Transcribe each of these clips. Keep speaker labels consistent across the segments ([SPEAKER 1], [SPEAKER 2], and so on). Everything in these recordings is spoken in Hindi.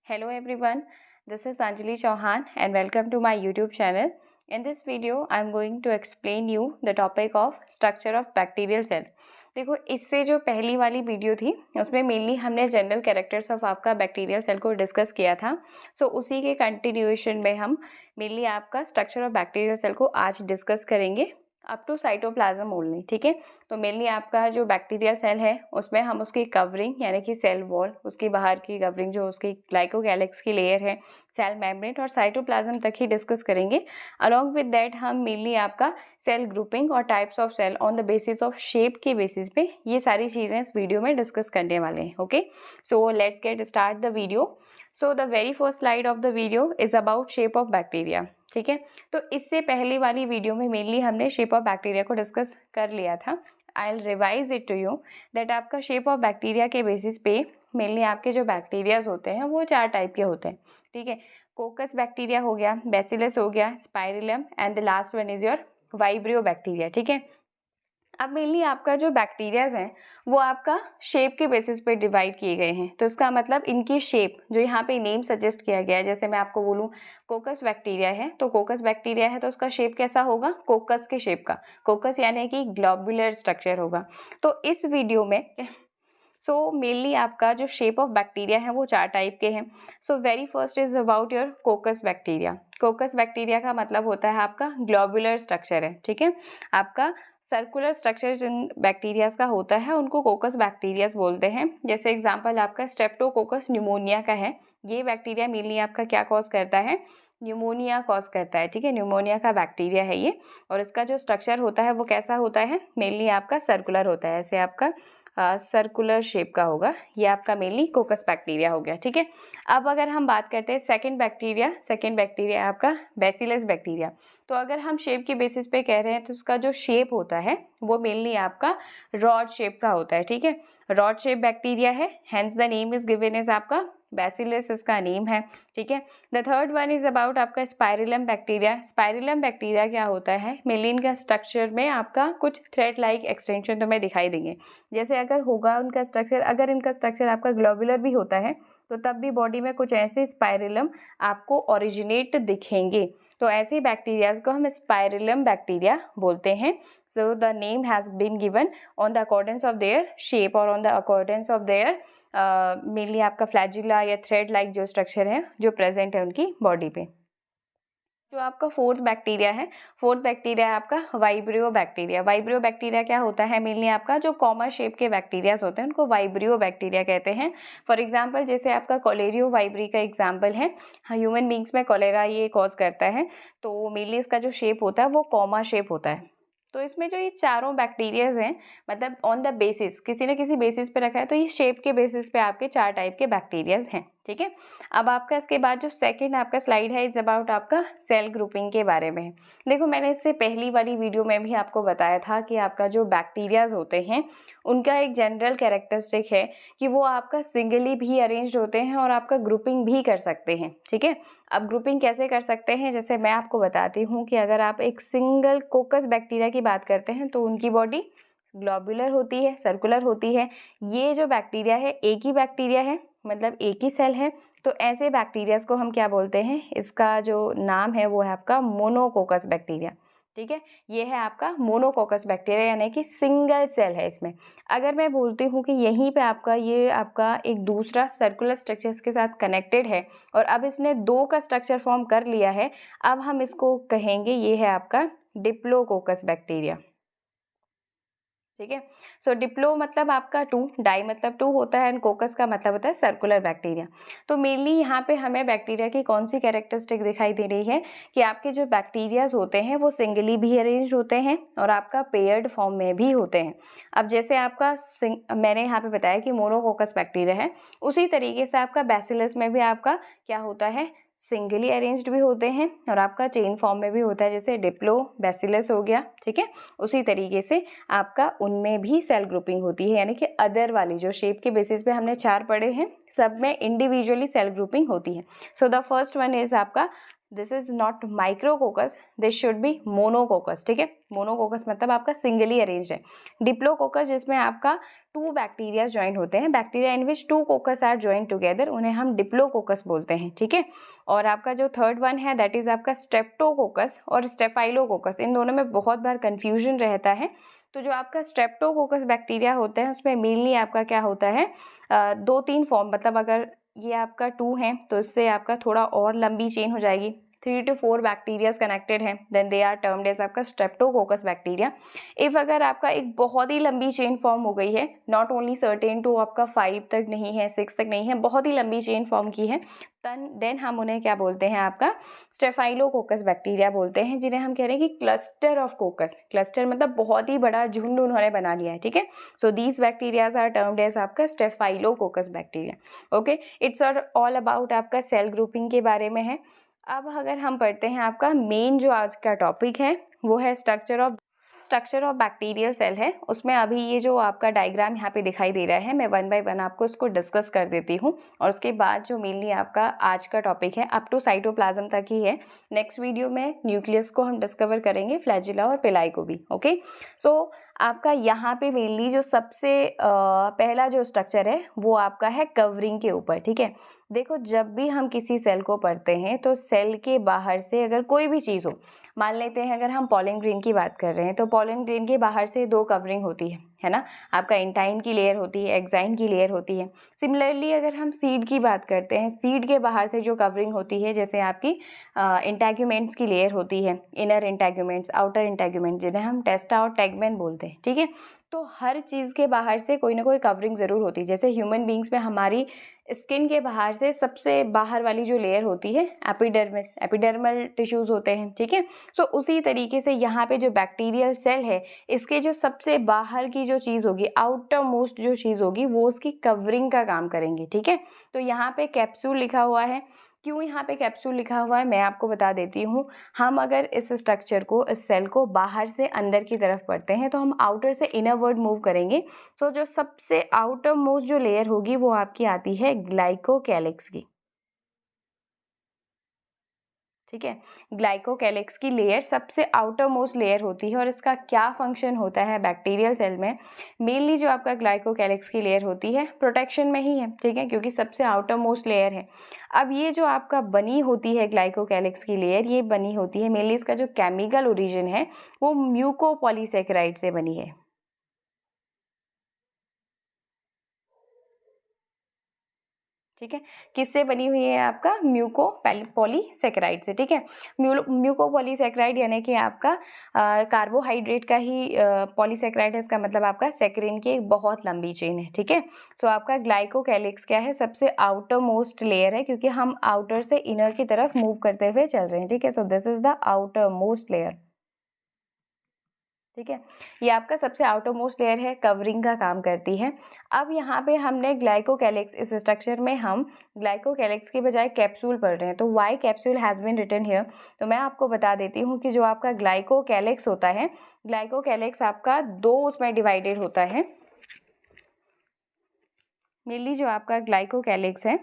[SPEAKER 1] Hello everyone, this is Anjali Chauhan and welcome to my YouTube channel. In this video, I am going to explain you the topic of structure of bacterial cell. देखो, इससे जो पहली वाली वीडियो थी उसमें मेनली हमने जनरल कैरेक्टर्स ऑफ आपका बैक्टीरियल सेल को डिस्कस किया था. सो उसी के कंटिन्यूएशन में हम मेनली आपका स्ट्रक्चर ऑफ बैक्टीरियल सेल को आज डिस्कस करेंगे अप टू साइटोप्लाज्म ओनली. ठीक है, तो मेनली आपका जो बैक्टीरियल सेल है उसमें हम उसकी कवरिंग यानी कि सेल वॉल, उसकी बाहर की कवरिंग जो उसकी ग्लाइकोकैलिक्स की लेयर है, सेल मेम्ब्रेन और साइटोप्लाज्म तक ही डिस्कस करेंगे. अलॉन्ग विद दैट हम मेनली आपका सेल ग्रुपिंग और types of cell on the basis of shape के बेसिस पे ये सारी चीज़ें इस वीडियो में डिस्कस करने वाले हैं. Okay, so let's get start the video. So the very first slide of the video is about shape of bacteria. ठीक है, तो इससे पहले वाली वीडियो में मेनली हमने शेप ऑफ बैक्टीरिया को डिस्कस कर लिया था. I will revise it to you that आपका शेप ऑफ बैक्टीरिया के बेसिस पे मेनली आपके जो बैक्टीरियाज होते हैं वो 4 टाइप के होते हैं. ठीक है, कोकस बैक्टीरिया हो गया, बैसिलस हो गया, spirillum and the last one is your vibrio bacteria. ठीक है, अब मेनली आपका जो बैक्टीरियाज हैं वो आपका शेप के बेसिस पे डिवाइड किए गए हैं. तो इसका मतलब इनकी शेप जो यहाँ पे नेम सजेस्ट किया गया है, जैसे मैं आपको बोलूँ कोकस बैक्टीरिया है तो कोकस बैक्टीरिया है तो उसका शेप कैसा होगा, कोकस के शेप का. कोकस यानी कि ग्लोबुलर स्ट्रक्चर होगा. तो इस वीडियो में मेनली आपका जो शेप ऑफ बैक्टीरिया है वो 4 टाइप के हैं. So very first is about your कोकस bacteria. कोकस bacteria का मतलब होता है आपका ग्लोबुलर स्ट्रक्चर है. ठीक है, आपका सर्कुलर स्ट्रक्चर जिन बैक्टीरियाज का होता है उनको कोकस बैक्टीरियाज बोलते हैं. जैसे एग्जांपल आपका स्ट्रेप्टोकोकस न्यूमोनिया का है. ये बैक्टीरिया मेनली आपका क्या कॉज करता है, न्यूमोनिया कॉज करता है. ठीक है, न्यूमोनिया का बैक्टीरिया है ये और इसका जो स्ट्रक्चर होता है वो कैसा होता है, मेनली आपका सर्कुलर होता है. ऐसे आपका सर्कुलर शेप का होगा. ये आपका मेनली कोकस बैक्टीरिया हो गया. ठीक है, अब अगर हम बात करते हैं सेकंड बैक्टीरिया आपका बैसिलस बैक्टीरिया. तो अगर हम शेप के बेसिस पे कह रहे हैं तो उसका जो शेप होता है वो मेनली आपका रॉड शेप का होता है. ठीक है, रॉड शेप बैक्टीरिया है, hence the name is given is आपका बैसिलस, इसका नेम है. ठीक है, the third one is about आपका स्पाइरलम बैक्टीरिया. स्पाइरलम बैक्टीरिया क्या होता है, मेनली का स्ट्रक्चर में आपका कुछ थ्रेड लाइक एक्सटेंशन तुम्हें दिखाई देंगे. जैसे अगर होगा उनका स्ट्रक्चर, अगर इनका स्ट्रक्चर आपका ग्लोबुलर भी होता है तो तब भी बॉडी में कुछ ऐसे स्पाइरलम आपको ओरिजिनेट दिखेंगे. तो ऐसे बैक्टीरियाज को हम स्पाइरलम बैक्टीरिया बोलते हैं. So the name has been given on the accordance of their shape और on the accordance of their mainly आपका फ्लैजिला या थ्रेड लाइक जो स्ट्रक्चर है जो प्रेजेंट है उनकी बॉडी पे. जो आपका फोर्थ बैक्टीरिया है आपका वाइब्रियो बैक्टीरिया. वाइब्रियो बैक्टीरिया क्या होता है, मेनली आपका जो कॉमन शेप के बैक्टीरियाज होते हैं उनको वाइब्रियो बैक्टीरिया कहते हैं. फॉर एग्जांपल जैसे आपका कोलेरियो वाइब्री का एग्जांपल है. ह्यूमन बींग्स में कोलेरा ये कॉज करता है. तो मेनली इसका जो शेप होता है वो कॉमन शेप होता है. तो इसमें जो ये चारों बैक्टीरियाज हैं मतलब ऑन द बेसिस किसी न किसी बेसिस पे रखा है, तो ये शेप के बेसिस पे आपके 4 टाइप के बैक्टीरियाज हैं. ठीक है, अब आपका इसके बाद जो सेकंड आपका स्लाइड है इट्स अबाउट आपका सेल ग्रुपिंग के बारे में. देखो, मैंने इससे पहली वाली वीडियो में भी आपको बताया था कि आपका जो बैक्टीरियाज होते हैं उनका एक जनरल कैरेक्टरिस्टिक है कि वो आपका सिंगली भी अरेंज्ड होते हैं और आपका ग्रुपिंग भी कर सकते हैं. ठीक है, अब ग्रुपिंग कैसे कर सकते हैं, जैसे मैं आपको बताती हूँ कि अगर आप एक सिंगल कोकस बैक्टीरिया की बात करते हैं तो उनकी बॉडी ग्लोबुलर होती है, सर्कुलर होती है. ये जो बैक्टीरिया है एक ही बैक्टीरिया है, मतलब एक ही सेल है. तो ऐसे बैक्टीरियाज को हम क्या बोलते हैं, इसका जो नाम है वो है आपका मोनोकोकस बैक्टीरिया. ठीक है, ये है आपका मोनोकोकस बैक्टीरिया यानी कि सिंगल सेल है इसमें. अगर मैं बोलती हूँ कि यहीं पे आपका ये आपका एक दूसरा सर्कुलर स्ट्रक्चर के साथ कनेक्टेड है और अब इसने 2 का स्ट्रक्चर फॉर्म कर लिया है, अब हम इसको कहेंगे ये है आपका डिप्लोकोकस बैक्टीरिया. ठीक है, सो डिप्लो मतलब आपका 2, डाई मतलब 2 होता है एंड कोकस का मतलब होता है सर्कुलर बैक्टीरिया. तो मेनली यहाँ पे हमें बैक्टीरिया की कौन सी कैरेक्टरिस्टिक दिखाई दे रही है कि आपके जो बैक्टीरियाज होते हैं वो सिंगली भी अरेंज होते हैं और आपका पेयर्ड फॉर्म में भी होते हैं. अब जैसे आपका मैंने यहाँ पे बताया कि मोनोकोकस बैक्टीरिया है, उसी तरीके से आपका बैसिलस में भी आपका क्या होता है, सिंगली अरेंज्ड भी होते हैं और आपका चेन फॉर्म में भी होता है, जैसे डिप्लो बैसिलस हो गया. ठीक है, उसी तरीके से आपका उनमें भी सेल ग्रुपिंग होती है यानी कि अदर वाली जो शेप के बेसिस पे हमने 4 पढ़े हैं सब में इंडिविजुअली सेल ग्रुपिंग होती है. So the first one is आपका this is not micrococcus, this should be monococcus, ठीक है। मोनोकोकस मतलब आपका सिंगली अरेंज्ड है। डिप्लोकोकस जिसमें आपका 2 बैक्टीरिया ज्वाइन होते हैं, bacteria in which 2 coccus are join together, उन्हें हम डिप्लोकोकस बोलते हैं, ठीक है। और आपका जो थर्ड वन है दैट इज आपका स्ट्रेप्टोकोकस और स्टेफाइलोकोकस, इन दोनों में बहुत बार कंफ्यूजन रहता है। तो जो आपका स्ट्रेप्टोकोकस बैक्टीरिया होते हैं उसमें मेनली आपका क्या होता है, 2-3 फॉर्म, मतलब अगर ये आपका 2 है तो इससे आपका थोड़ा और लंबी चेन हो जाएगी, 3 to 4 बैक्टीरिया कनेक्टेड हैं, then they are termed as आपका स्ट्रेप्टोकोकस बैक्टीरिया। इफ अगर आपका एक बहुत ही लंबी चेन फॉर्म हो गई है, नॉट ओनली सर्टेन टू आपका 5 तक नहीं है, 6 तक नहीं है, बहुत ही लंबी चेन फॉर्म की है, देन हम उन्हें क्या बोलते हैं, आपका स्टेफाइलोकोकस बैक्टीरिया बोलते हैं, जिन्हें हम कह रहे हैं कि क्लस्टर ऑफ कोकस। क्लस्टर मतलब बहुत ही बड़ा झुंड उन्होंने बना लिया है, ठीक है। So these bacterias are termed as आपका staphylococcus bacteria. Okay, it's all about आपका सेल ग्रुपिंग के बारे में है। अब अगर हम पढ़ते हैं, आपका मेन जो आज का टॉपिक है वो है स्ट्रक्चर ऑफ बैक्टीरियल सेल है। उसमें अभी ये जो आपका डायग्राम यहाँ पे दिखाई दे रहा है, मैं 1 बाय 1 आपको इसको डिस्कस कर देती हूँ, और उसके बाद जो मेनली आपका आज का टॉपिक है अप टू साइटोप्लाज्म तक ही है। नेक्स्ट वीडियो में न्यूक्लियस को हम डिस्कवर करेंगे, फ्लैजिला और पिलाई को भी। ओके, सो आपका यहाँ पे मेनली जो सबसे पहला जो स्ट्रक्चर है वो आपका है कवरिंग के ऊपर, ठीक है। देखो, जब भी हम किसी सेल को पढ़ते हैं तो सेल के बाहर से अगर कोई भी चीज़ हो, मान लेते हैं अगर हम पॉलन ग्रेन की बात कर रहे हैं तो पॉलन ग्रेन के बाहर से 2 कवरिंग होती है ना। आपका इंटाइन की लेयर होती है, एक्साइन की लेयर होती है। सिमिलरली अगर हम सीड की बात करते हैं, सीड के बाहर से जो कवरिंग होती है, जैसे आपकी इंटैग्यूमेंट्स की लेयर होती है, इनर इंटैग्यूमेंट्स, आउटर इंटैग्यूमेंट्स, जिन्हें हम टेस्टा और टैगमेन बोलते हैं, ठीक है। तो हर चीज़ के बाहर से कोई ना कोई कवरिंग ज़रूर होती है। जैसे ह्यूमन बींग्स में हमारी स्किन के बाहर से सबसे बाहर वाली जो लेयर होती है एपिडर्मिस, एपिडर्मल टिश्यूज होते हैं, ठीक है। सो उसी तरीके से यहाँ पे जो बैक्टीरियल सेल है, इसके जो सबसे बाहर की जो चीज़ होगी, आउटर मोस्ट जो चीज़ होगी, वो उसकी कवरिंग का काम करेंगी, ठीक है। तो यहाँ पे कैप्सूल लिखा हुआ है। क्यों यहाँ पे कैप्सूल लिखा हुआ है मैं आपको बता देती हूँ। हम अगर इस स्ट्रक्चर को, इस सेल को बाहर से अंदर की तरफ पढ़ते हैं तो हम आउटर से इनर वर्ड मूव करेंगे। सो जो सबसे आउटर मोस्ट जो लेयर होगी वो आपकी आती है ग्लाइकोकैलिक्स की, ठीक है। ग्लाइकोकैलिक्स की लेयर सबसे आउटर मोस्ट लेयर होती है, और इसका क्या फंक्शन होता है बैक्टीरियल सेल में, मेनली जो आपका ग्लाइकोकैलिक्स की लेयर होती है प्रोटेक्शन में ही है, ठीक है, क्योंकि सबसे आउटर मोस्ट लेयर है। अब ये जो आपका बनी होती है ग्लाइकोकैलिक्स की लेयर, ये बनी होती है मेनली, इसका जो केमिकल ओरिजिन है वो म्यूकोपॉलीसैकेराइड से बनी है, ठीक है। किससे बनी हुई है, आपका म्यूकोपॉलीसैकेराइड से, ठीक है। म्यूकोपॉलीसैकेराइड यानी कि आपका कार्बोहाइड्रेट का ही पॉलीसैकेराइड है, इसका मतलब आपका सैकरिन की एक बहुत लंबी चेन है, ठीक है। सो आपका ग्लाइकोकैलिक्स क्या है, सबसे आउटर मोस्ट लेयर है, क्योंकि हम आउटर से इनर की तरफ मूव करते हुए चल रहे हैं, ठीक है। सो this is the outer most layer, ठीक है। ये आपका सबसे आउटर मोस्ट लेयर है, कवरिंग का काम करती है। अब यहाँ पे हमने ग्लाइकोकैलिक्स, इस स्ट्रक्चर में हम ग्लाइकोकैलिक्स की बजाय कैप्सूल पढ़ रहे हैं, तो why capsule has been written here. तो मैं आपको बता देती हूँ कि जो आपका ग्लाइकोकैलिक्स होता है, ग्लाइकोकैलिक्स आपका 2 उसमें डिवाइडेड होता है। मेनली जो आपका ग्लाइकोकैलिक्स है,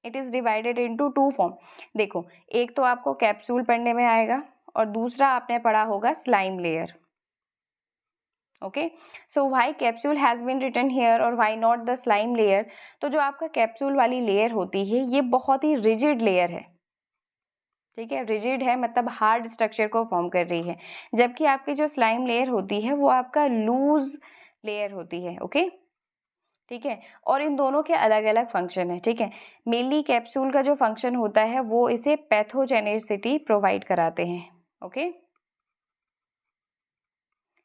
[SPEAKER 1] it is divided into 2 form. देखो, एक तो आपको कैप्सूल पढ़ने में आएगा और दूसरा आपने पढ़ा होगा slime layer. Okay, so why capsule has been written here और why not the slime layer. तो जो आपका कैप्सूल वाली लेयर होती है ये बहुत ही रिजिड लेयर है, ठीक है। रिजिड है मतलब हार्ड स्ट्रक्चर को फॉर्म कर रही है, जबकि आपकी जो स्लाइम लेयर होती है वो आपका लूज लेयर होती है, ओके, ठीक है। और इन दोनों के अलग अलग फंक्शन है, ठीक है। मेनली कैप्सूल का जो फंक्शन होता है वो इसे पैथोजेनिसिटी प्रोवाइड कराते हैं, ओके।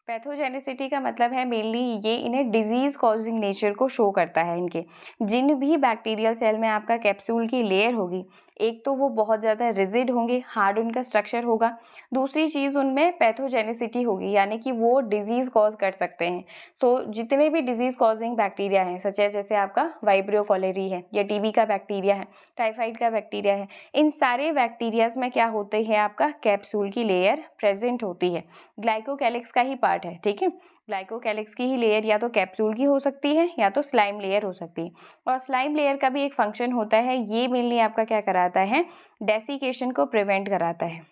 [SPEAKER 1] पैथोजेनिसिटी का मतलब है मेनली ये इन्हें डिजीज कॉजिंग नेचर को शो करता है। इनके जिन भी बैक्टीरियल सेल में आपका कैप्सूल की लेयर होगी, एक तो वो बहुत ज़्यादा रिजिड होंगे, हार्ड उनका स्ट्रक्चर होगा, दूसरी चीज़ उनमें पैथोजेनिसिटी होगी, यानी कि वो डिजीज़ कॉज कर सकते हैं। सो जितने भी डिजीज कॉजिंग बैक्टीरिया हैं, सच है जैसे आपका वाइब्रियो कॉलेरी है, या टीबी का बैक्टीरिया है, टाइफाइड का बैक्टीरिया है, इन सारे बैक्टीरियाज में क्या होते हैं, आपका कैप्सूल की लेयर प्रेजेंट होती है, ग्लाइकोकैलिक्स का ही पार्ट है, ठीक है। ग्लाइकोकैलिक्स की ही लेयर या तो कैप्सूल की हो सकती है या तो स्लाइम लेयर हो सकती है। और स्लाइम लेयर का भी एक फंक्शन होता है, ये मेनली आपका क्या कराता है, डेसिकेशन को प्रिवेंट कराता है।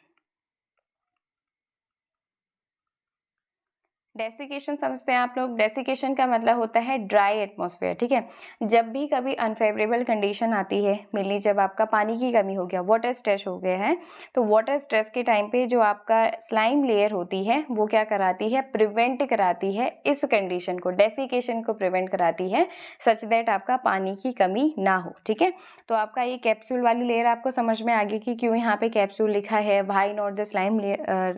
[SPEAKER 1] डेसिकेशन समझते हैं आप लोग। डेसिकेशन का मतलब होता है ड्राई एटमॉस्फेयर, ठीक है। जब भी कभी अनफेवरेबल कंडीशन आती है, मेनली जब आपका पानी की कमी हो गया, वाटर स्ट्रेस हो गया है, तो वाटर स्ट्रेस के टाइम पे जो आपका स्लाइम लेयर होती है वो क्या कराती है, प्रिवेंट कराती है इस कंडीशन को, डेसिकेशन को प्रिवेंट कराती है, सच दैट आपका पानी की कमी ना हो, ठीक है। तो आपका ये कैप्सूल वाली लेयर आपको समझ में आ गई कि क्यों यहाँ पे कैप्सूल लिखा है, why not the slime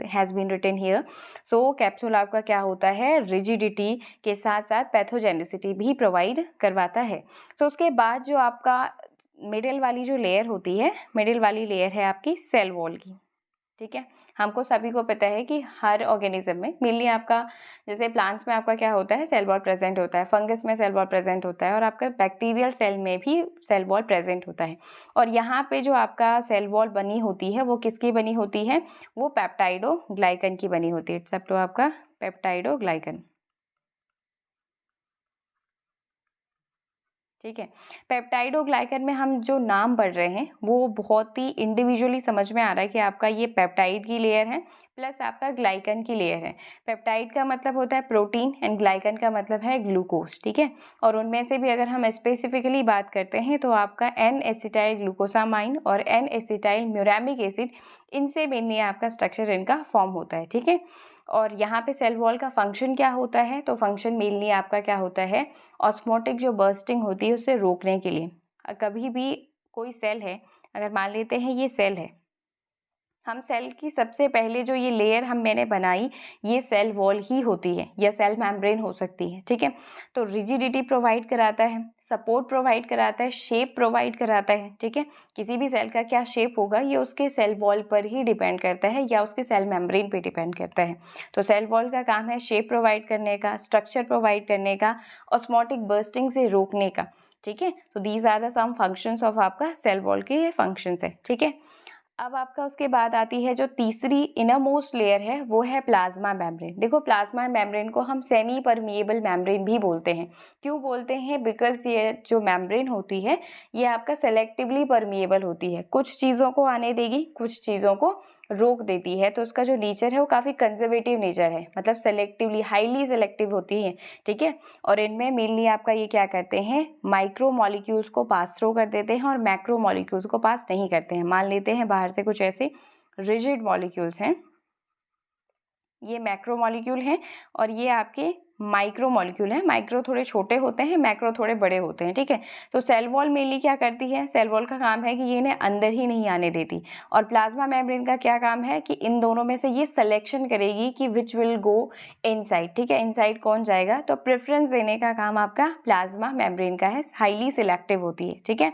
[SPEAKER 1] has been written here. So capsule आपका क्या होता है, रिजिडिटी के साथ साथ पैथोजेनिसिटी भी प्रोवाइड करवाता है। तो उसके बाद जो आपका मिडिल वाली जो लेयर होती है, मिडिल वाली लेयर है आपकी सेल वॉल की, ठीक है। हमको सभी को पता है कि हर ऑर्गेनिज्म में मेनली आपका, जैसे प्लांट्स में आपका क्या होता है, सेल वॉल प्रेजेंट होता है, फंगस में सेल वॉल प्रेजेंट होता है, और आपका बैक्टीरियल सेल में भी सेल वॉल प्रेजेंट होता है। और यहाँ पे जो आपका सेल वॉल बनी होती है वो किसकी बनी होती है, वो पेप्टाइडोग्लाइकन की बनी होती है। सब तो आपका पेप्टाइडोग्लाइकन, ठीक है। पेप्टाइडोग्लाइकन में हम जो नाम पढ़ रहे हैं वो बहुत ही इंडिविजुअली समझ में आ रहा है कि आपका ये पेप्टाइड की लेयर है प्लस आपका ग्लाइकन की लेयर है। पेप्टाइड का मतलब होता है प्रोटीन एंड ग्लाइकन का मतलब है ग्लूकोज, ठीक है। और उनमें से भी अगर हम स्पेसिफिकली बात करते हैं तो आपका एन एसिटाइल ग्लूकोसामाइन और एन एसिटाइल म्यूरामिक एसिड, इनसे मेनली आपका स्ट्रक्चर इनका फॉर्म होता है, ठीक है। और यहाँ पे सेल वॉल का फंक्शन क्या होता है, तो फंक्शन मेनली आपका क्या होता है, ऑस्मोटिक जो बर्स्टिंग होती है उसे रोकने के लिए। कभी भी कोई सेल है, अगर मान लेते हैं ये सेल है, हम सेल की सबसे पहले जो ये लेयर मैंने बनाई, ये सेल वॉल ही होती है या सेल मेम्ब्रेन हो सकती है, ठीक है। तो रिजिडिटी प्रोवाइड कराता है, सपोर्ट प्रोवाइड कराता है, शेप प्रोवाइड कराता है, ठीक है। किसी भी सेल का क्या शेप होगा ये उसके सेल वॉल पर ही डिपेंड करता है या उसके सेल मेम्ब्रेन पे डिपेंड करता है। तो सेल वॉल का काम है शेप प्रोवाइड करने का, स्ट्रक्चर प्रोवाइड करने का, ऑस्मोटिक बर्स्टिंग से रोकने का, ठीक है। तो these are the some functions of आपका सेल वॉल के, ये फंक्शंस है, ठीक है। अब आपका उसके बाद आती है जो तीसरी इनर मोस्ट लेयर है, वो है प्लाज्मा मेम्ब्रेन। देखो प्लाज्मा मेम्ब्रेन को हम सेमी परमिएबल मेम्ब्रेन भी बोलते हैं। क्यों बोलते हैं, बिकॉज ये जो मेम्ब्रेन होती है ये आपका सेलेक्टिवली परमिएबल होती है, कुछ चीज़ों को आने देगी, कुछ चीज़ों को रोक देती है। तो उसका जो नेचर है वो काफ़ी कंजर्वेटिव नेचर है, मतलब सेलेक्टिवली, हाईली सेलेक्टिव होती है, ठीक है। और इनमें मेनली आपका ये क्या करते हैं, माइक्रो मॉलिक्यूल्स को पास थ्रू कर देते हैं और मैक्रो मॉलिक्यूल्स को पास नहीं करते हैं। मान लेते हैं बाहर से कुछ ऐसे रिजिड मॉलिक्यूल्स हैं, ये मैक्रो मॉलिक्यूल हैं और ये आपके माइक्रो मॉलिक्यूल है। माइक्रो थोड़े छोटे होते हैं, मैक्रो थोड़े बड़े होते हैं, ठीक है। तो सेल वॉल मेनली क्या करती है, सेल वॉल का काम है कि ये इन्हें अंदर ही नहीं आने देती, और प्लाज्मा मेम्ब्रेन का क्या काम है कि इन दोनों में से ये सिलेक्शन करेगी कि विच विल गो इनसाइड, ठीक है। इनसाइड कौन जाएगा, तो प्रेफरेंस देने का काम आपका प्लाज्मा मेम्ब्रेन का है, हाईली सिलेक्टिव होती है, ठीक है।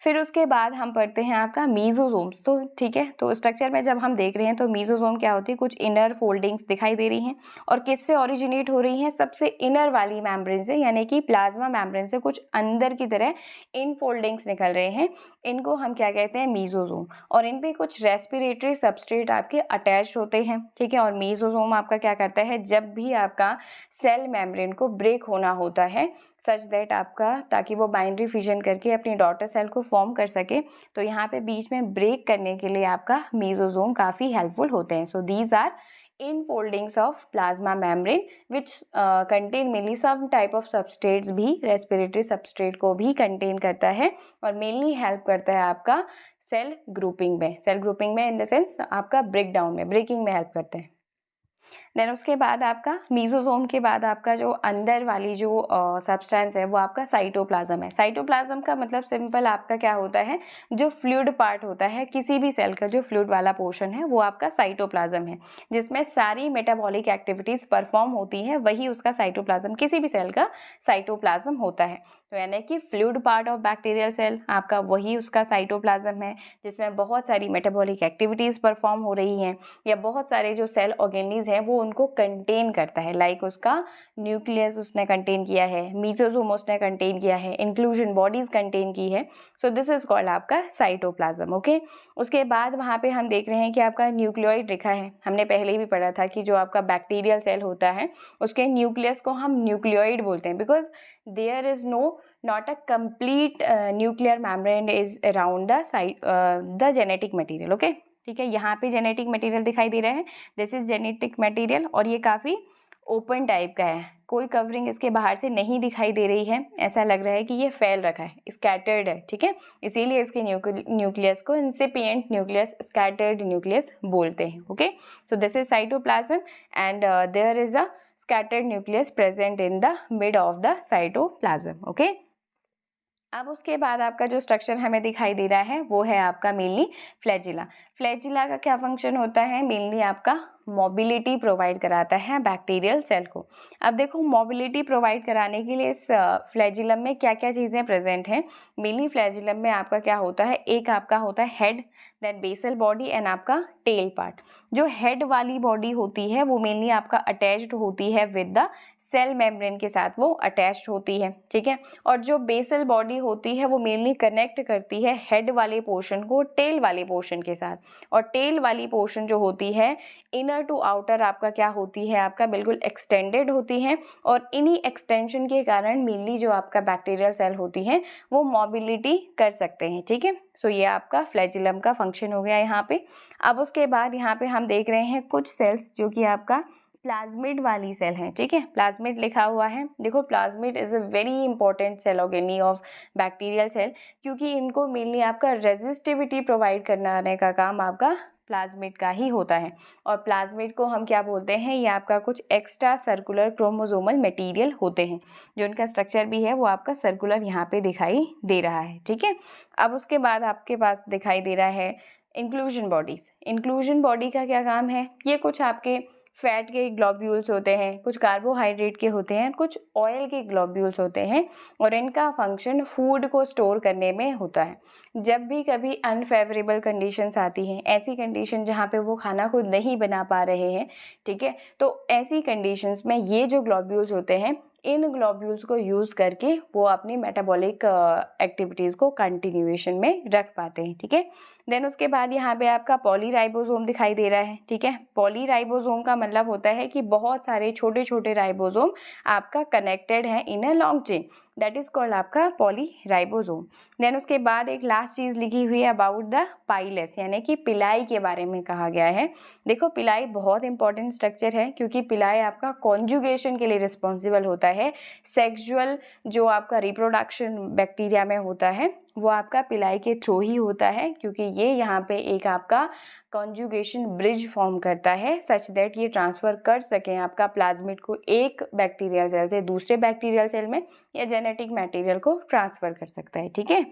[SPEAKER 1] फिर उसके बाद हम पढ़ते हैं आपका मीजोसोम्स, तो ठीक है। तो स्ट्रक्चर में जब हम देख रहे हैं तो मीजोसोम क्या होती है, कुछ इनर फोल्डिंग्स दिखाई दे रही हैं, और किससे ओरिजिनेट हो रही हैं, सबसे इनर वाली मेम्ब्रेन से, यानी कि प्लाज्मा मेम्ब्रेन से कुछ अंदर की तरह इन फोल्डिंग्स निकल रहे हैं, इनको हम क्या कहते हैं, मीजोसोम। और इन पे कुछ रेस्पिरेटरी सबस्ट्रेट आपके अटैच होते हैं, ठीक है। और मीजोसोम आपका क्या करता है, जब भी आपका सेल मेम्ब्रेन को ब्रेक होना होता है सच दैट आपका, ताकि वो बाइंड्री फिजन करके अपनी डॉटर सेल को फॉर्म कर सके, तो यहाँ पे बीच में ब्रेक करने के लिए आपका मीजोसोम काफ़ी हेल्पफुल होते हैं। So these are infoldings of plasma membrane which contain mainly some type of substrates, भी respiratory substrate को भी contain करता है और mainly help करता है आपका सेल ग्रुपिंग में, सेल ग्रुपिंग में इन द सेंस आपका ब्रेक डाउन में, ब्रेकिंग में हेल्प करते हैं। देन उसके बाद आपका मीजोसोम के बाद आपका जो अंदर वाली जो सब्सटेंस है वो आपका साइटोप्लाज्म है। साइटोप्लाज्म का मतलब सिंपल आपका क्या होता है, जो फ्लूइड पार्ट होता है किसी भी सेल का, जो फ्लूइड वाला पोर्शन है वो आपका साइटोप्लाज्म है, जिसमें सारी मेटाबॉलिक एक्टिविटीज परफॉर्म होती है, वही उसका साइटोप्लाज्म, किसी भी सेल का साइटोप्लाज्म होता है। तो यानी कि fluid part of bacterial cell आपका वही उसका साइटोप्लाज्म है, जिसमें बहुत सारी मेटाबॉलिक एक्टिविटीज परफॉर्म हो रही हैं, या बहुत सारे जो सेल ऑर्गेनीज हैं वो उनको कंटेन करता है, लाइक उसका न्यूक्लियस उसने कंटेन किया है, मीसोसोम उसने कंटेन किया है, इंक्लूजन बॉडीज कंटेन की है. सो दिस इज कॉल्ड आपका साइटोप्लाज्म. ओके, उसके बाद वहाँ पे हम देख रहे हैं कि आपका न्यूक्लियोइड लिखा है. हमने पहले भी पढ़ा था कि जो आपका बैक्टीरियल सेल होता है उसके न्यूक्लियस को हम न्यूक्लियोइड बोलते हैं, because there is not a complete nuclear membrane is around the site the genetic material. Okay, ठीक है, यहाँ पे जेनेटिक मटेरियल दिखाई दे रहा है. दिस इज जेनेटिक मटेरियल और ये काफ़ी ओपन टाइप का है, कोई कवरिंग इसके बाहर से नहीं दिखाई दे रही है. ऐसा लग रहा है कि ये फैल रखा है, स्कैटर्ड है. ठीक है, इसीलिए इसके न्यूक्लियस को इंसिपिएंट न्यूक्लियस, स्कैटर्ड न्यूक्लियस बोलते हैं. Okay, so this is cytoplasm and there is a scattered nucleus present in the mid of the cytoplasm. Okay, अब उसके बाद आपका जो स्ट्रक्चर हमें दिखाई दे रहा है वो है आपका मेनली फ्लैजिला. फ्लैजिला का क्या फंक्शन होता है? मेनली आपका मोबिलिटी प्रोवाइड कराता है बैक्टीरियल सेल को. अब देखो, मोबिलिटी प्रोवाइड कराने के लिए इस फ्लैजिलम में क्या क्या चीज़ें प्रेजेंट हैं. मेनली फ्लैजिलम में आपका क्या होता है, एक आपका होता है head, then basal body and आपका टेल पार्ट. जो हेड वाली बॉडी होती है वो मेनली आपका अटैच्ड होती है विद द सेल मेम्ब्रेन के साथ, वो अटैच्ड होती है. ठीक है, और जो बेसल बॉडी होती है वो मेनली कनेक्ट करती है हेड वाले पोर्शन को टेल वाले पोर्शन के साथ. और टेल वाली पोर्शन जो होती है इनर टू आउटर आपका क्या होती है, आपका बिल्कुल एक्सटेंडेड होती है. और इन्हीं एक्सटेंशन के कारण मेनली जो आपका बैक्टीरियल सेल होती है वो मोबिलिटी कर सकते हैं. ठीक है, सो ये आपका फ्लैजिलम का फंक्शन हो गया यहाँ पे. अब उसके बाद यहाँ पे हम देख रहे हैं कुछ सेल्स जो कि आपका प्लाज्मिड वाली सेल है. ठीक है, प्लाज्मिड लिखा हुआ है. देखो, plasmid is a very important cell organelle of bacterial cell, क्योंकि इनको मेनली आपका रेजिस्टिविटी प्रोवाइड कराने का काम आपका प्लाज्मिड का ही होता है. और प्लाज्मिड को हम क्या बोलते हैं, ये आपका कुछ एक्स्ट्रा सर्कुलर क्रोमोसोमल मटेरियल होते हैं. जो इनका स्ट्रक्चर भी है वो आपका सर्कुलर यहाँ पे दिखाई दे रहा है. ठीक है, अब उसके बाद आपके पास दिखाई दे रहा है इंक्लूजन बॉडीज. इंक्लूजन बॉडी का क्या काम है, ये कुछ आपके फैट के ग्लोब्यूल्स होते हैं, कुछ कार्बोहाइड्रेट के होते हैं, कुछ ऑयल के ग्लोब्यूल्स होते हैं. और इनका फंक्शन फूड को स्टोर करने में होता है. जब भी कभी अनफेवरेबल कंडीशंस आती हैं, ऐसी कंडीशन जहाँ पे वो खाना खुद नहीं बना पा रहे हैं, ठीक है, तो ऐसी कंडीशंस में ये जो ग्लोब्यूल्स होते हैं, इन ग्लोब्यूल्स को यूज़ करके वो अपनी मेटाबॉलिक एक्टिविटीज़ को कंटिन्यूएशन में रख पाते हैं. ठीक है, देन उसके बाद यहाँ पे आपका पॉलीराइबोसोम दिखाई दे रहा है. ठीक है, पॉलीराइबोसोम का मतलब होता है कि बहुत सारे छोटे छोटे राइबोसोम आपका कनेक्टेड है in a long chain, that is called आपका पॉलीराइबोसोम. देन उसके बाद एक लास्ट चीज़ लिखी हुई है अबाउट द पाइलेस, यानी कि पिलाई के बारे में कहा गया है. देखो, पिलाई बहुत इंपॉर्टेंट स्ट्रक्चर है, क्योंकि पिलाई आपका कॉन्जुगेशन के लिए रिस्पॉन्सिबल होता है. सेक्सुअल जो आपका रिप्रोडक्शन बैक्टीरिया में होता है वो आपका पिलाई के थ्रू ही होता है, क्योंकि ये यहाँ पे एक आपका कॉन्जुगेशन ब्रिज फॉर्म करता है सच दैट ये ट्रांसफ़र कर सकें आपका प्लाज्मिड को एक बैक्टीरियल सेल से दूसरे बैक्टीरियल सेल में, या जेनेटिक मटेरियल को ट्रांसफ़र कर सकता है. ठीक है,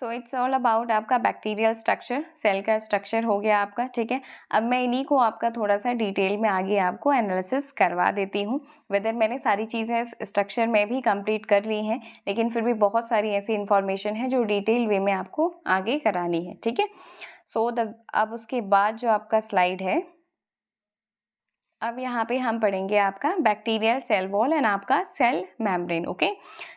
[SPEAKER 1] सो इट्स ऑल अबाउट आपका बैक्टीरियल स्ट्रक्चर, सेल का स्ट्रक्चर हो गया आपका. ठीक है, अब मैं इन्हीं को आपका थोड़ा सा डिटेल में आगे आपको एनालिसिस करवा देती हूँ. वेदर मैंने सारी चीज़ें स्ट्रक्चर में भी कंप्लीट कर ली हैं, लेकिन फिर भी बहुत सारी ऐसी इन्फॉर्मेशन है जो डिटेल वे में आपको आगे करानी है. ठीक है, सो अब उसके बाद जो आपका स्लाइड है, अब यहाँ पे हम पढ़ेंगे आपका बैक्टीरियल सेल वॉल एंड आपका सेल मेम्ब्रेन. ओके,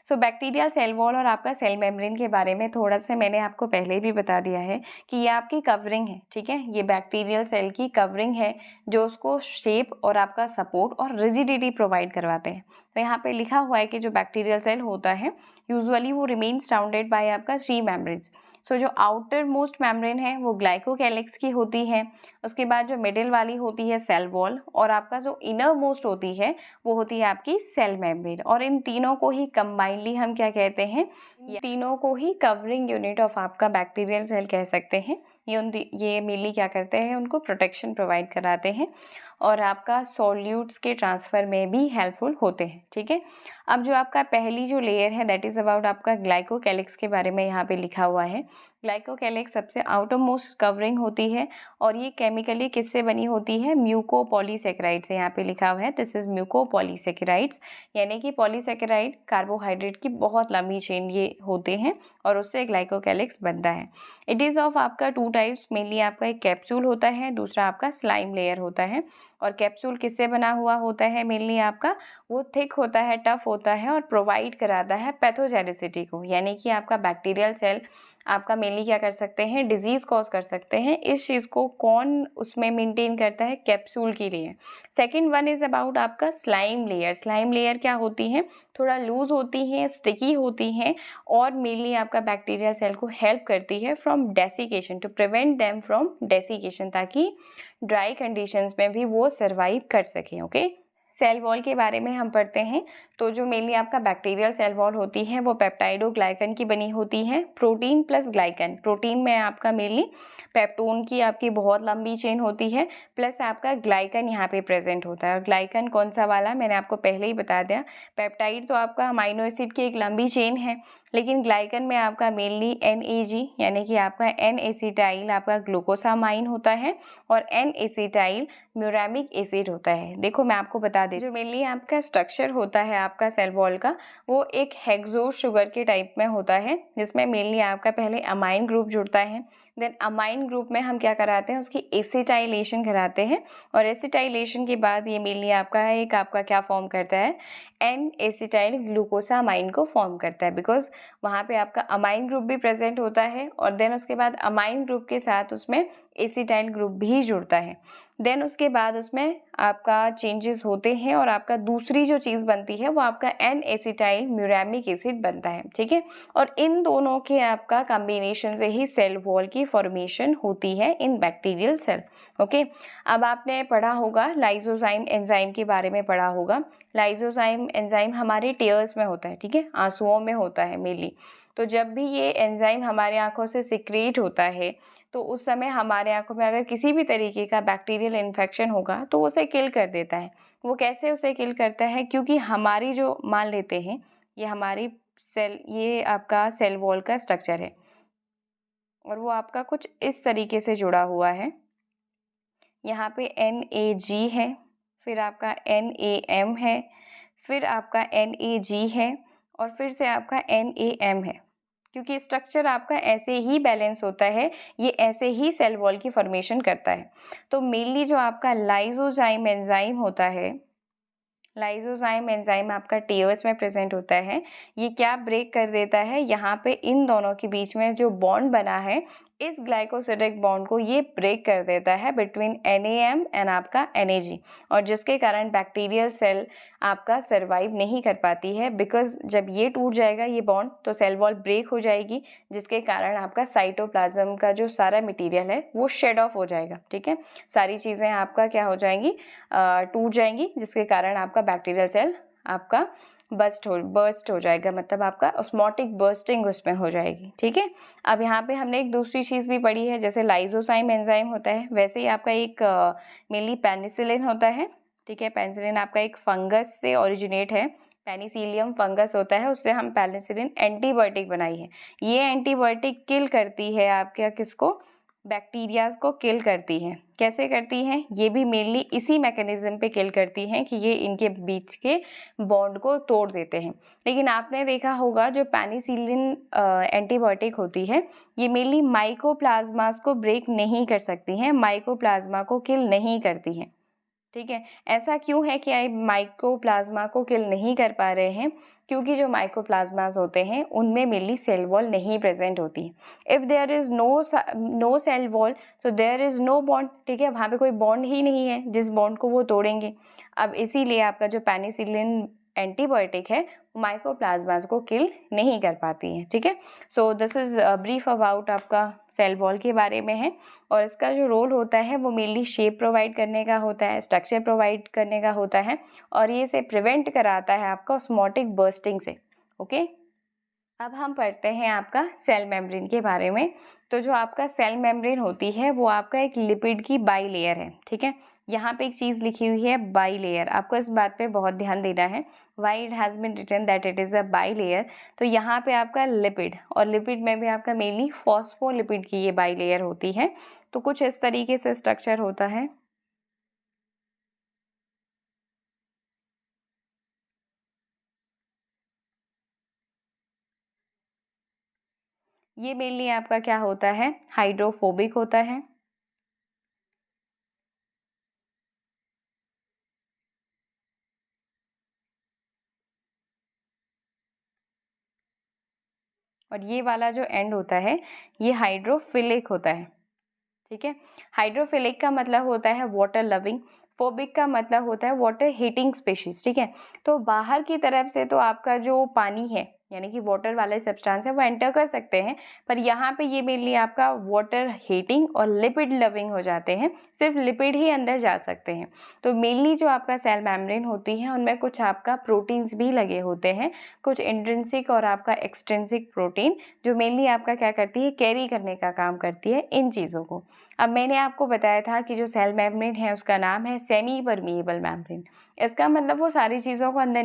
[SPEAKER 1] सो बैक्टीरियल सेल वॉल और आपका सेल मेम्ब्रेन के बारे में थोड़ा सा मैंने आपको पहले भी बता दिया है कि ये आपकी कवरिंग है. ठीक है, ये बैक्टीरियल सेल की कवरिंग है जो उसको शेप और आपका सपोर्ट और रिजिडिटी प्रोवाइड करवाते हैं. तो यहाँ पे लिखा हुआ है कि जो बैक्टीरियल सेल होता है यूजुअली वो रिमेन सराउंडेड बाय आपका 3 मेम्ब्रेन्स. सो जो आउटर मोस्ट मेम्ब्रेन है वो ग्लाइकोकैलिक्स की होती है. उसके बाद जो मिडिल वाली होती है सेल वॉल, और आपका जो इनर मोस्ट होती है वो होती है आपकी सेल मेम्ब्रेन. और इन तीनों को ही कंबाइनली हम क्या कहते हैं, तीनों को ही कवरिंग यूनिट ऑफ आपका बैक्टीरियल सेल कह सकते हैं. ये मेनली क्या करते हैं, उनको प्रोटेक्शन प्रोवाइड कराते हैं और आपका सॉल्यूट्स के ट्रांसफ़र में भी हेल्पफुल होते हैं. ठीक है, अब जो आपका पहली जो लेयर है दैट इज़ अबाउट आपका ग्लाइकोकैलिक्स के बारे में यहाँ पे लिखा हुआ है. ग्लाइकोकैलिक्स सबसे आउटर मोस्ट कवरिंग होती है और ये केमिकली किससे बनी होती है, म्यूकोपॉलीसेकेराइड से. यहाँ पे लिखा हुआ है दिस इज म्यूकोपॉलीसेकेराइड्स, यानी कि पॉलीसेकेराइड कार्बोहाइड्रेट की बहुत लंबी चेन ये होते हैं और उससे ग्लाइकोकैलिक्स बनता है. इट इज़ ऑफ आपका 2 टाइप्स, मेनली आपका एक कैप्सूल होता है, दूसरा आपका स्लाइम लेयर होता है. और कैप्सूल किससे बना हुआ होता है मेनली आपका, वो थिक होता है, टफ होता है और प्रोवाइड कराता है पैथोजेनिसिटी को, यानी कि आपका बैक्टीरियल सेल आपका मेनली क्या कर सकते हैं, डिजीज कॉज कर सकते हैं। इस चीज़ को कौन उसमें मेंटेन करता है, कैप्सूल के लिए। सेकंड वन इज अबाउट आपका स्लाइम लेयर। स्लाइम लेयर क्या होती है, थोड़ा लूज होती हैं, स्टिकी होती हैं और मेनली आपका बैक्टीरियल सेल को हेल्प करती है from desiccation, to prevent them from desiccation, ताकि ड्राई कंडीशंस में भी वो सर्वाइव कर सकें। ओके, सेल वॉल के बारे में हम पढ़ते हैं। तो जो मेनली आपका बैक्टीरियल सेल वॉल होती है वो पेप्टाइडोग्लाइकन की बनी होती है, प्रोटीन प्लस ग्लाइकन। प्रोटीन में आपका मेनली पेप्टोन की आपकी बहुत लंबी चेन होती है, प्लस आपका ग्लाइकन यहाँ पे प्रेजेंट होता है। और ग्लाइकन कौन सा वाला, मैंने आपको पहले ही बता दिया। पेप्टाइड तो आपका अमाइनो एसिड की एक लंबी चेन है, लेकिन ग्लाइकन में आपका मेनली NAG यानी कि आपका N एसिटाइल आपका ग्लूकोसामाइन होता है और N एसिटाइल म्यूरामिक एसिड होता है। देखो मैं आपको बता दें, जो मेनली आपका स्ट्रक्चर होता है आपका सेल वॉल का, वो एक हेक्सो शुगर के टाइप में होता है, जिसमें मेनली आपका पहले अमाइन ग्रुप जुड़ता है। देन अमाइन ग्रुप में हम क्या कराते हैं, उसकी एसिटाइलेशन कराते हैं और एसिटाइलेशन के बाद ये मेनली आपका क्या फॉर्म करता है, N एसिटाइल ग्लूकोसामाइन को फॉर्म करता है, बिकॉज वहाँ पे आपका अमाइन ग्रुप भी प्रेजेंट होता है और देन उसके बाद अमाइन ग्रुप के साथ उसमें एसिटाइल ग्रुप भी जुड़ता है। देन उसके बाद उसमें आपका चेंजेस होते हैं और आपका दूसरी जो चीज़ बनती है वो आपका N एसिटाइल म्यूरामिक एसिड बनता है, ठीक है। और इन दोनों के आपका कॉम्बिनेशन से ही सेल वॉल की फॉर्मेशन होती है इन बैक्टीरियल सेल। ओके, अब आपने पढ़ा होगा लाइसोजाइम एंजाइम के बारे में पढ़ा होगा। लाइसोजाइम एंजाइम हमारे टीयर्स में होता है, ठीक है, आंसुओं में होता है मेनली। तो जब भी ये एंजाइम हमारे आंखों से सिक्रेट होता है तो उस समय हमारे आंखों में अगर किसी भी तरीके का बैक्टीरियल इन्फेक्शन होगा तो उसे किल कर देता है। वो कैसे उसे किल करता है, क्योंकि हमारी जो मान लेते हैं ये हमारी सेल, ये आपका सेल वॉल का स्ट्रक्चर है और वो आपका कुछ इस तरीके से जुड़ा हुआ है। यहाँ पे NAG है, फिर आपका NAM है, फिर आपका NAG है और फिर से आपका NAM है, क्योंकि स्ट्रक्चर आपका ऐसे ही बैलेंस होता है, ये ऐसे ही सेल वॉल की फॉर्मेशन करता है। तो मेनली जो आपका लाइसोजाइम एंजाइम होता है, लाइसोजाइम एंजाइम आपका टीओएस में प्रेजेंट होता है। ये क्या ब्रेक कर देता है, यहाँ पे इन दोनों के बीच में जो बॉन्ड बना है, इस ग्लाइकोसिडिक बॉन्ड को ये ब्रेक कर देता है बिटवीन NAM एंड आपका NAG, और जिसके कारण बैक्टीरियल सेल आपका सर्वाइव नहीं कर पाती है, बिकॉज जब ये टूट जाएगा ये बॉन्ड तो सेल वॉल ब्रेक हो जाएगी, जिसके कारण आपका साइटोप्लाज्म का जो सारा मटीरियल है वो शेड ऑफ हो जाएगा, ठीक है। सारी चीज़ें आपका क्या हो जाएंगी, टूट जाएंगी, जिसके कारण आपका बैक्टीरियल सेल आपका बर्स्ट हो जाएगा, मतलब आपका ऑस्मोटिक बर्स्टिंग उसमें हो जाएगी, ठीक है। अब यहाँ पे हमने एक दूसरी चीज़ भी पढ़ी है, जैसे लाइसोजाइम एंजाइम होता है वैसे ही आपका एक मेनली पेनिसिलिन होता है, ठीक है। पेनिसिलिन आपका एक फंगस से ओरिजिनेट है, पेनिसिलियम फंगस होता है, उससे हम पेनिसिलिन एंटीबायोटिक बनाई है। ये एंटीबायोटिक किल करती है आपके किसको, बैक्टीरियाज को किल करती हैं। कैसे करती हैं, ये भी मेनली इसी मैकेनिज्म पे किल करती हैं कि ये इनके बीच के बॉन्ड को तोड़ देते हैं। लेकिन आपने देखा होगा जो पेनिसिलिन एंटीबायोटिक होती है ये मेनली माइकोप्लाज्मास को ब्रेक नहीं कर सकती हैं, माइकोप्लाज्मा को किल नहीं करती हैं, ठीक है। ऐसा क्यों है कि माइकोप्लाज्मा को किल नहीं कर पा रहे हैं, क्योंकि जो माइकोप्लाज्मास होते हैं उनमें मेनली सेल वॉल नहीं प्रेजेंट होती है। If there is no cell wall so there is no bond, ठीक है, वहाँ पे कोई बॉन्ड ही नहीं है जिस बॉन्ड को वो तोड़ेंगे। अब इसीलिए आपका जो पेनिसिलिन एंटीबायोटिक है माइकोप्लाज्मास को किल नहीं कर पाती है, ठीक है। सो दिस इज ब्रीफ अबाउट आपका सेल वॉल के बारे में है, और इसका जो रोल होता है वो मेनली शेप प्रोवाइड करने का होता है, स्ट्रक्चर प्रोवाइड करने का होता है, और ये से प्रिवेंट कराता है आपका ऑस्मोटिक बर्स्टिंग से। ओके, अब हम पढ़ते हैं आपका सेल मेम्ब्रेन के बारे में। तो जो आपका सेल मेम्ब्रेन होती है वो आपका एक लिपिड की बाई लेयर है, ठीक है। यहाँ पे एक चीज़ लिखी हुई है बाई लेयर, आपको इस बात पे बहुत ध्यान देना है, why it has been written that it is a bilayer. तो यहाँ पे आपका लिपिड, और लिपिड में भी आपका मेनली फॉस्फोलिपिड की ये बाई लेयर होती है। तो कुछ इस तरीके से स्ट्रक्चर होता है। ये मेनली आपका क्या होता है, हाइड्रोफोबिक होता है। और ये वाला जो एंड होता है ये हाइड्रोफिलिक होता है, ठीक है। हाइड्रोफिलिक का मतलब होता है वाटर लविंग, फोबिक का मतलब होता है वाटर हीटिंग स्पीशीज, ठीक है। तो बाहर की तरफ से तो आपका जो पानी है यानी कि वाटर वाले सब्सटेंस है वो एंटर कर सकते हैं, पर यहाँ पे ये मेनली आपका वाटर हीटिंग और लिपिड लविंग हो जाते हैं, सिर्फ लिपिड ही अंदर जा सकते हैं। तो मेनली जो आपका सेल मेम्ब्रेन होती है उनमें कुछ आपका प्रोटीन्स भी लगे होते हैं, कुछ इंट्रिंसिक और आपका एक्सट्रिंसिक प्रोटीन, जो मेनली आपका क्या करती है, कैरी करने का काम करती है इन चीज़ों को। अब मैंने आपको बताया था कि जो सेल मेम्ब्रेन है उसका नाम है सेमी परमिएबल मेम्ब्रेन। इसका मतलब वो सारी चीज़ों को अंदर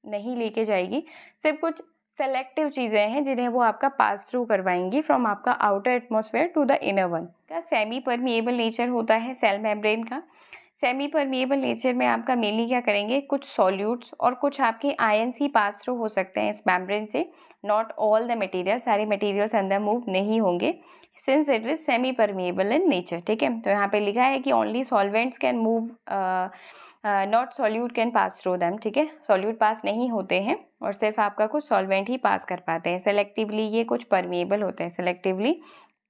[SPEAKER 1] नहीं लेके जाएगी, सिर्फ कुछ सेलेक्टिव चीज़ें हैं जिन्हें वो आपका पास थ्रू करवाएंगी फ्रॉम आपका outer atmosphere to the inner one. का सेमी परमिएबल नेचर होता है सेल मेम्ब्रेन का। सेमी परमिएबल नेचर में आपका मेनली क्या करेंगे, कुछ सॉल्यूट्स और कुछ आपके आयंस ही पास थ्रू हो सकते हैं इस मेम्ब्रेन से, नॉट ऑल द मटेरियल, सारे मटेरियल्स अंदर मूव नहीं होंगे since it is semi permeable in nature, ठीक है। तो यहाँ पे लिखा है कि only solvents can move, not solute can pass through them, ठीक है। सॉल्यूट पास नहीं होते हैं और सिर्फ आपका कुछ सॉल्वेंट ही पास कर पाते हैं। सेलेक्टिवली ये कुछ परमिएबल होते हैं, सेलेक्टिवली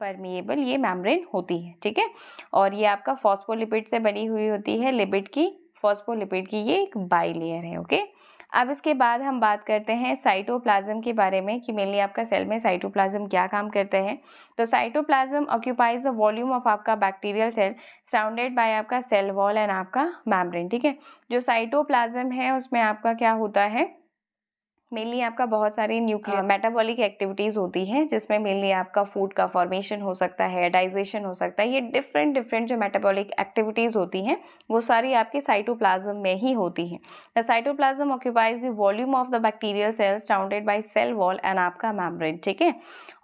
[SPEAKER 1] परमिएबल ये मेम्ब्रेन होती है, ठीक है। और ये आपका फॉस्फोलिपिड से बनी हुई होती है, लिपिड की, फॉस्फोलिपिड की ये एक बाई लेयर है, ओके। अब इसके बाद हम बात करते हैं साइटोप्लाज्म के बारे में कि मेनली आपका सेल में साइटोप्लाज्म क्या काम करते हैं। तो cytoplasm occupies the volume of आपका बैक्टीरियल सेल सराउंडेड बाय आपका सेल वॉल एंड आपका मेम्ब्रेन, ठीक है। जो साइटोप्लाज्म है उसमें आपका क्या होता है, मेनली आपका बहुत सारी न्यूक्लियर मेटाबॉलिक एक्टिविटीज़ होती हैं, जिसमें मेनली आपका फूड का फॉर्मेशन हो सकता है, डाइजेशन हो सकता है। ये डिफरेंट जो मेटाबॉलिक एक्टिविटीज़ होती हैं वो सारी आपके साइटोप्लाज्म में ही होती हैं। The cytoplasm occupies the volume of the bacterial cells surrounded by cell wall and आपका मेम्ब्रेन, ठीक है।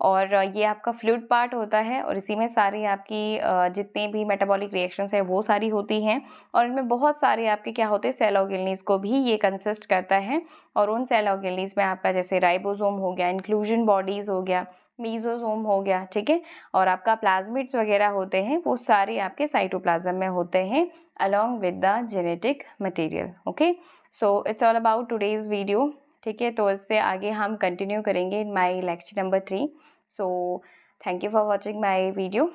[SPEAKER 1] और ये आपका फ्लूइड पार्ट होता है और इसी में सारी आपकी जितनी भी मेटाबॉलिक रिएक्शंस है वो सारी होती हैं, और इनमें बहुत सारे आपके क्या होते हैं, सेल ऑर्गेनेल्स को भी ये कंसिस्ट करता है। और उन सेल ऑर्गेनेल्स में आपका जैसे राइबोसोम हो गया, इंक्लूजन बॉडीज हो गया, मीजोसोम हो गया, ठीक है, और आपका प्लाज्मिड्स वगैरह होते हैं, वो सारे आपके साइटोप्लाज्म में होते हैं along with the genetic material, okay। so it's all about today's video, ठीक है। तो इससे आगे हम कंटिन्यू करेंगे in my lecture number 3। so thank you for watching my video।